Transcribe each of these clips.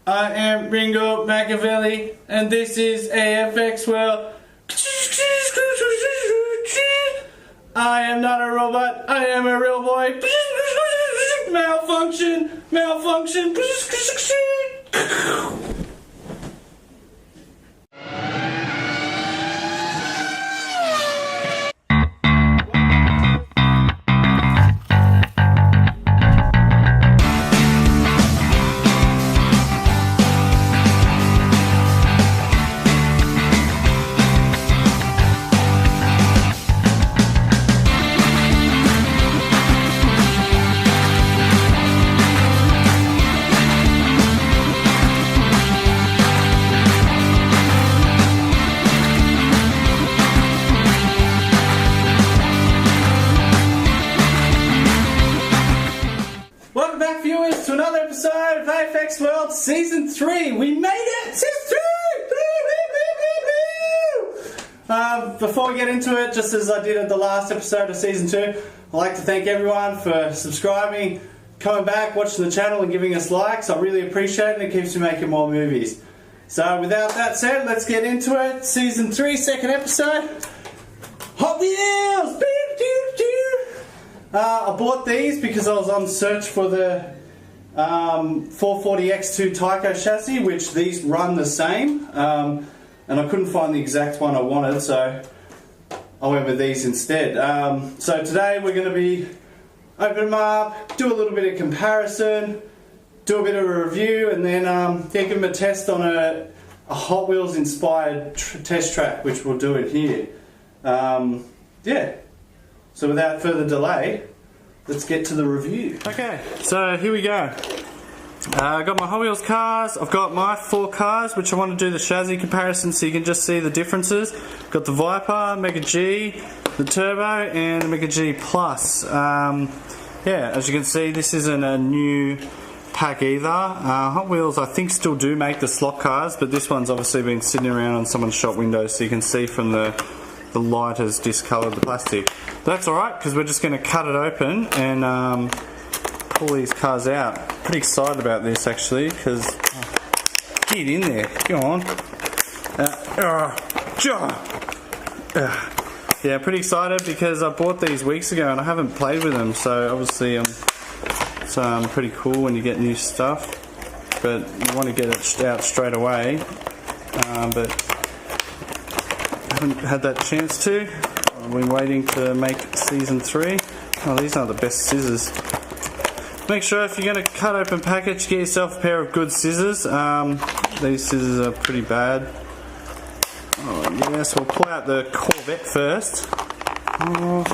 I am Ringo Machiavelli, and this is AFX World. I am not a robot, I am a real boy. Malfunction, malfunction. Welcome back, viewers, to another episode of AFX World Season 3. We made it! Season 3! Before we get into it, just as I did at the last episode of Season 2, I'd like to thank everyone for subscribing, coming back, watching the channel and giving us likes. I really appreciate it. It keeps me making more movies. So without that said, let's get into it. Season 3, second episode. Hot Wheels! I bought these because I was on search for the 440X2 Tyco chassis, which these run the same, and I couldn't find the exact one I wanted, so I went with these instead. So today we're going to be open them up, do a little bit of comparison, do a bit of a review, and then give them a test on a Hot Wheels inspired test track, which we'll do it here. Yeah. So without further delay, let's get to the review. Okay, so here we go. I've got my Hot Wheels cars, I've got my 4 cars, which I want to do the chassis comparison so you can just see the differences. I've got the Viper, Mega G, the Turbo, and the Mega G Plus. Yeah, as you can see, this isn't a new pack either. Hot Wheels, I think, still do make the slot cars, but this one's obviously been sitting around on someone's shop window, so you can see from the light has discoloured the plastic. But that's alright, because we're just going to cut it open and pull these cars out. Pretty excited about this actually, because get in there, go on. Yeah, pretty excited because I bought these weeks ago and I haven't played with them, so obviously it's pretty cool when you get new stuff, but you want to get it out straight away, but haven't had that chance to. I've been waiting to make Season 3. Oh, these are the best scissors. Make sure if you're going to cut open package, get yourself a pair of good scissors. These scissors are pretty bad. Oh yes, we'll pull out the Corvette first. Oh,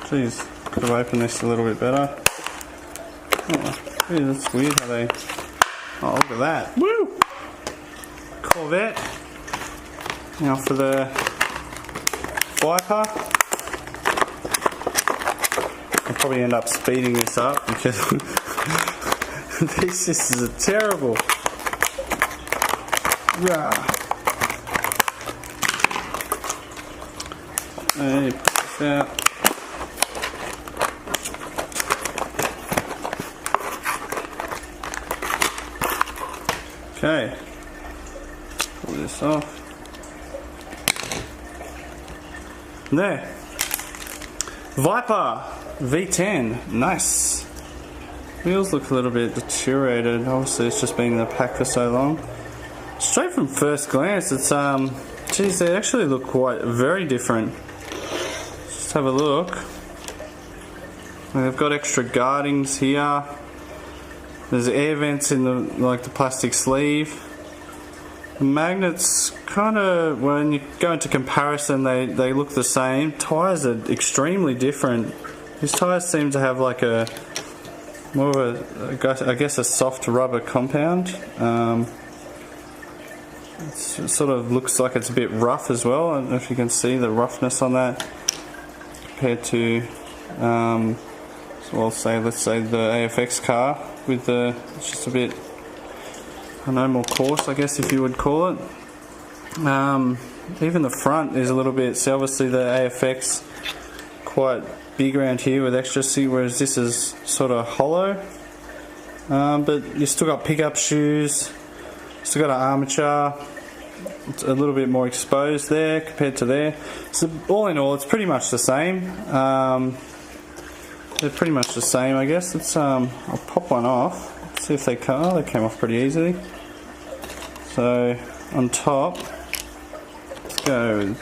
jeez, could have opened this a little bit better. Oh, geez, that's weird how they... Oh, look at that. Woo! Corvette. Now for the Viper, I'll probably end up speeding this up because these scissors are terrible. Yeah. Hey, put this out. Okay. Pull this off. There. Viper V10, nice. Wheels look a little bit deteriorated. Obviously, it's just been in the pack for so long. Straight from first glance, it's geez, they actually look quite very different. Just have a look. They've got extra guardings here. There's air vents in the the plastic sleeve. The magnets kind of, when you go into comparison, they look the same. Tyres are extremely different. These tyres seem to have like a more of a, I guess, a soft rubber compound. It sort of looks like it's a bit rough as well. I don't know if you can see the roughness on that compared to, so let's say the AFX car with the, it's just a bit, I don't know, more coarse, I guess, if you would call it. Even the front is a little bit, so obviously the AFX quite big around here with extra seat, whereas this is sort of hollow. But you still got pickup shoes, still got an armature. It's a little bit more exposed there compared to there. So all in all, it's pretty much the same. They're pretty much the same, I guess. Let's I'll pop one off. Let's see if they come. Oh, they came off pretty easily. So on top, let's go with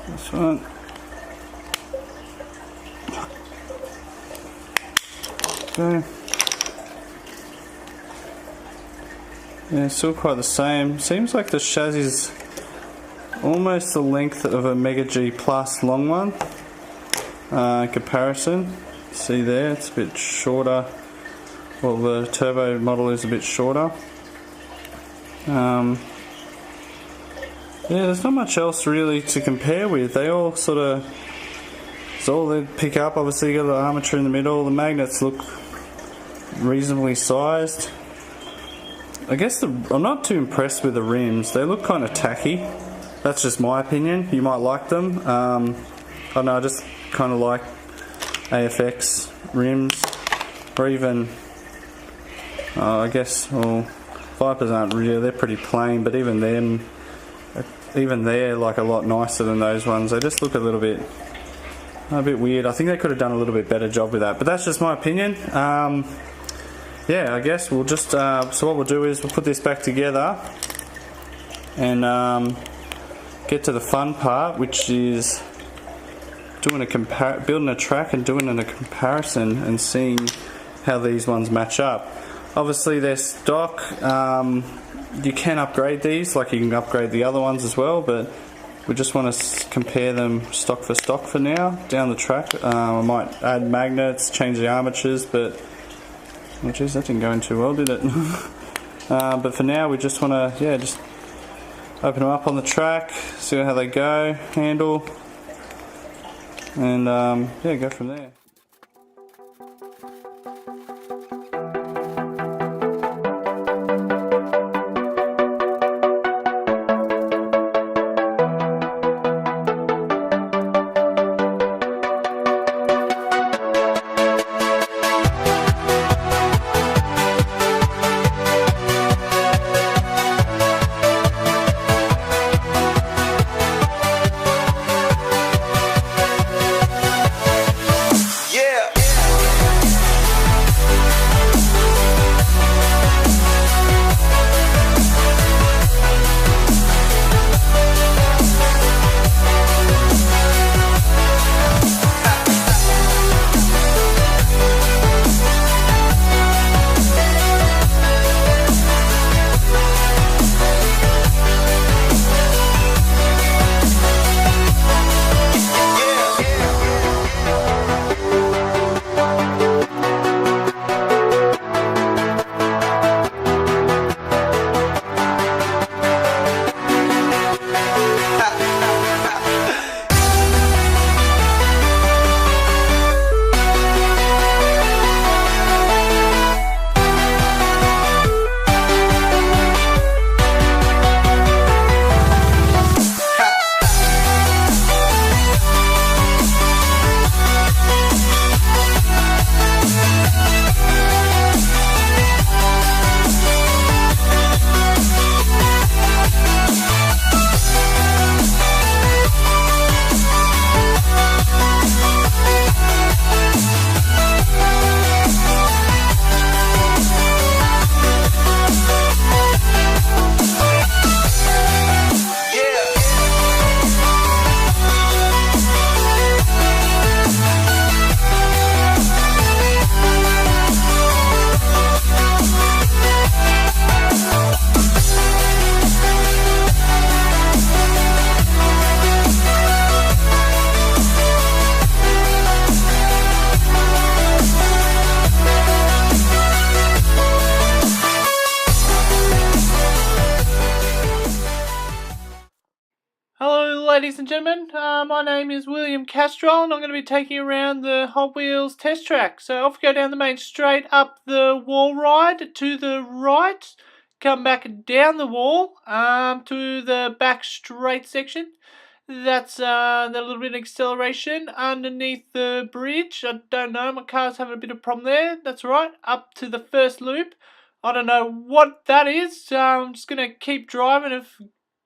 this one. Okay. Yeah, still quite the same. Seems like the chassis is almost the length of a Mega G Plus long one. In comparison, see there, it's a bit shorter. Well, the turbo model is a bit shorter. Yeah, there's not much else really to compare with. They all sort of, it's all they pick up. Obviously, you got the armature in the middle. The magnets look reasonably sized. I guess I'm not too impressed with the rims. They look kind of tacky. That's just my opinion. You might like them. I don't know, I just kind of like AFX rims, or even, I guess, well, Vipers aren't really, they're pretty plain, but even they're like a lot nicer than those ones. They just look a bit weird. I think they could have done a little bit better job with that, but that's just my opinion. Yeah, I guess we'll just, so what we'll do is we'll put this back together and get to the fun part, which is doing building a track and doing a comparison and seeing how these ones match up. Obviously they're stock. You can upgrade these, like you can upgrade the other ones as well, but we just want to compare them stock for now down the track. I might add magnets, change the armatures, but oh geez, that didn't go in too well, did it? But for now we just want to, yeah, just open them up on the track, see how they go, handle, and yeah, go from there. Ladies and gentlemen, my name is William Castrol and I'm going to be taking you around the Hot Wheels test track. So off we go down the main straight, up the wall ride to the right, come back down the wall to the back straight section. That's that little bit of acceleration underneath the bridge. I don't know, my car's having a bit of problem there. That's right, up to the first loop. I don't know what that is. I'm just going to keep driving and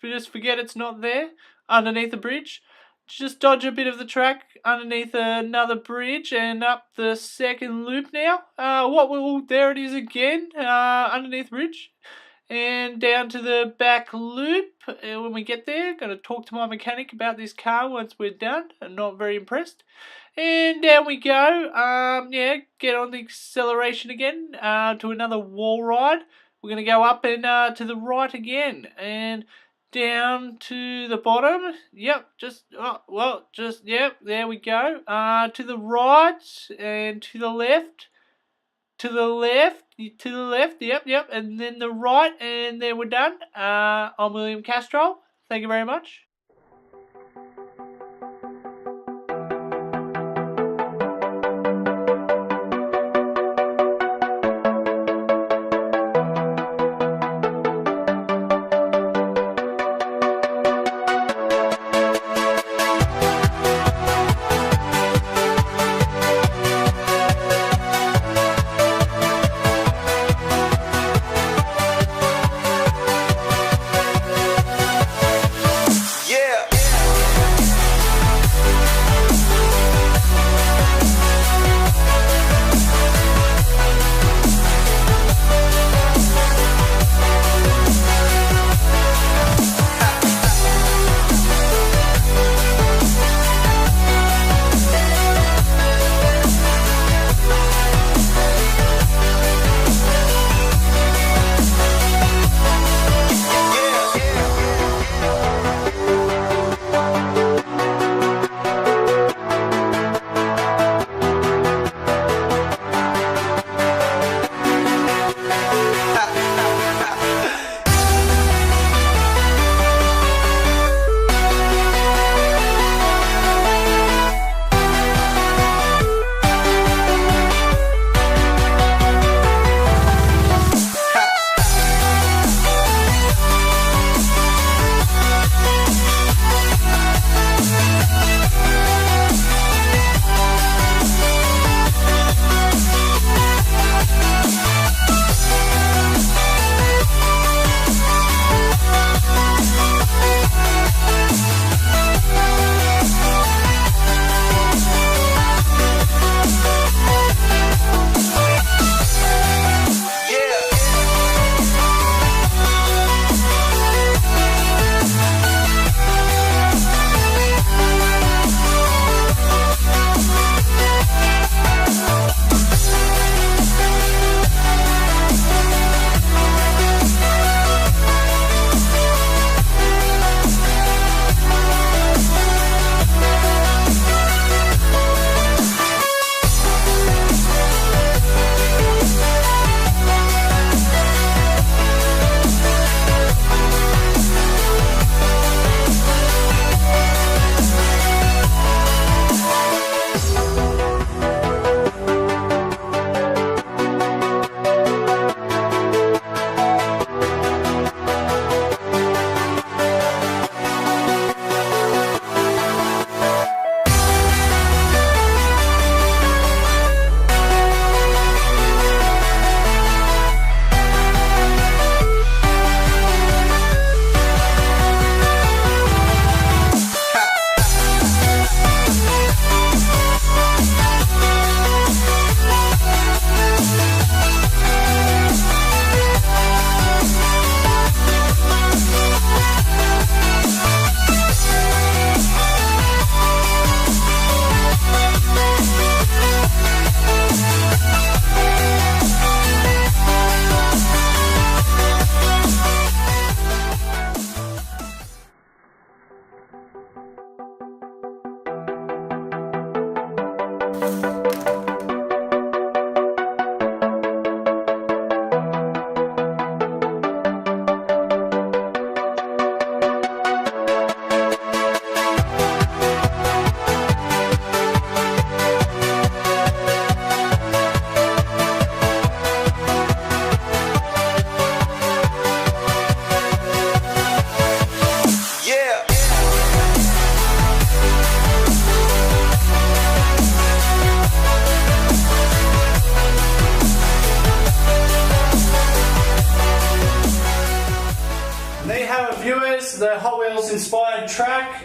just forget it's not there underneath the bridge. Just dodge a bit of the track underneath another bridge and up the second loop now. There it is again, underneath the bridge. And down to the back loop. When we get there, going to talk to my mechanic about this car once we're done. I'm not very impressed. And down we go. Get on the acceleration again to another wall ride. We're going to go up and to the right again. And down to the bottom. Yep, there we go. To the right and to the left. To the left, yep, and then the right, and then we're done. I'm William Castro. Thank you very much.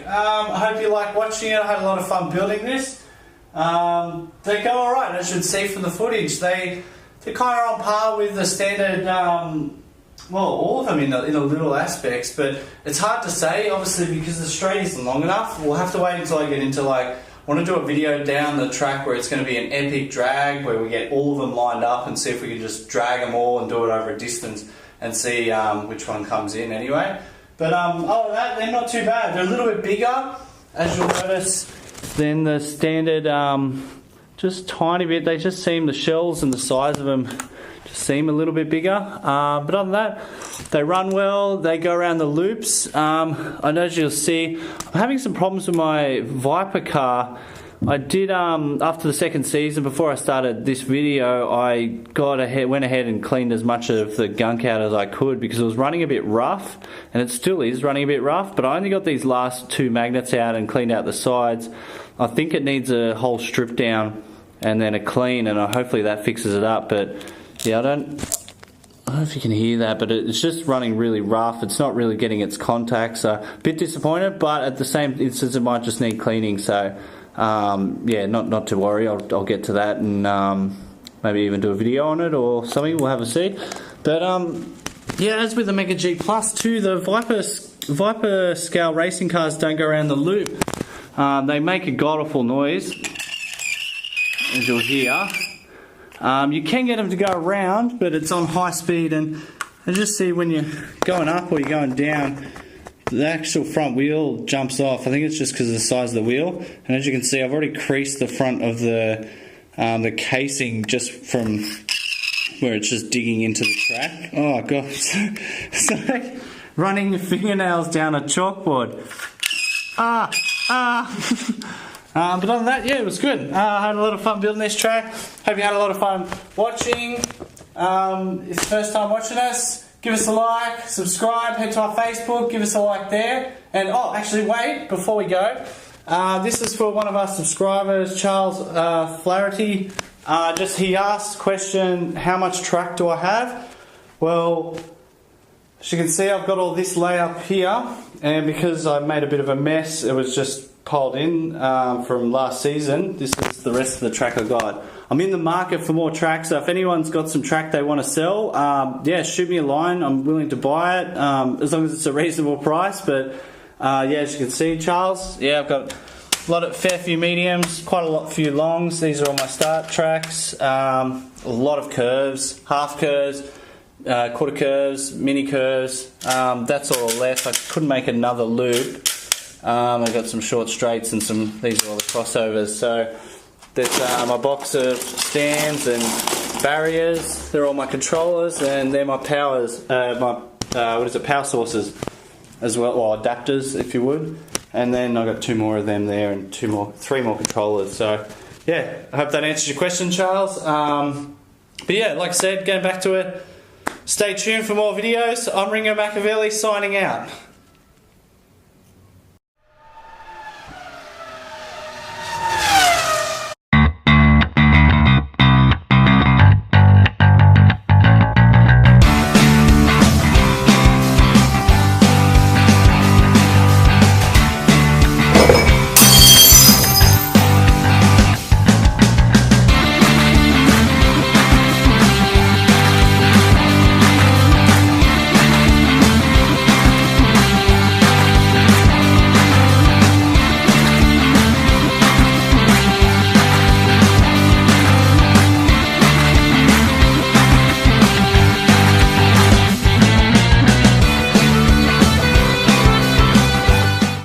I hope you like watching it. I had a lot of fun building this. They go alright, I should see from the footage. They're kind of on par with the standard, well, all of them in the little aspects, but it's hard to say, obviously, because the straight isn't long enough. We'll have to wait until I get into, like, I want to do a video down the track where it's going to be an epic drag, where we get all of them lined up and see if we can just drag them all and do it over a distance and see which one comes in anyway. But other than that, they're not too bad. They're a little bit bigger, as you'll notice, than the standard, just tiny bit. They just seem, the shells and the size of them just seem a little bit bigger. But other than that, they run well, they go around the loops. I know, as you'll see, I'm having some problems with my Viper car. I did, after the second season, before I started this video, I went ahead and cleaned as much of the gunk out as I could because it was running a bit rough, and it still is running a bit rough, but I only got these last two magnets out and cleaned out the sides. I think it needs a whole strip down and then a clean, and hopefully that fixes it up. But yeah, I don't know if you can hear that, but it's just running really rough. It's not really getting its contacts, so a bit disappointed, but at the same instance it might just need cleaning. So yeah, not to worry, I'll get to that and maybe even do a video on it or something. We'll have a see. But yeah, as with the Mega G Plus too, the Viper scale racing cars don't go around the loop. They make a god-awful noise, as you'll hear. You can get them to go around, but it's on high speed, and I just see when you're going up or you're going down, the actual front wheel jumps off. I think it's just because of the size of the wheel. And as you can see, I've already creased the front of the casing just from where it's just digging into the track. Oh god, it's like running your fingernails down a chalkboard. But other than that, yeah, it was good. I had a lot of fun building this track. Hope you had a lot of fun watching. If it's the first time watching us, give us a like, subscribe, head to our Facebook, give us a like there. And oh, actually wait, before we go, this is for one of our subscribers, Charles Flaherty. He asked question, how much track do I have? Well, as you can see, I've got all this lay up here, and because I made a bit of a mess, it was just piled in from last season. This is the rest of the track I got. I'm in the market for more tracks, so if anyone's got some track they want to sell, yeah, shoot me a line. I'm willing to buy it, as long as it's a reasonable price. But yeah, as you can see, Charles, yeah, I've got fair few mediums, quite a few longs. These are all my start tracks. A lot of curves, half curves, quarter curves, mini curves. That's all left. I couldn't make another loop. I've got some short straights and these are all the crossovers. So there's my box of stands and barriers. They're all my controllers, and they're my powers, power sources as well, or adapters if you would. And then I've got two more of them there and three more controllers. So yeah, I hope that answers your question, Charles. But yeah, like I said, getting back to it, stay tuned for more videos. I'm Ringo Machiavelli signing out.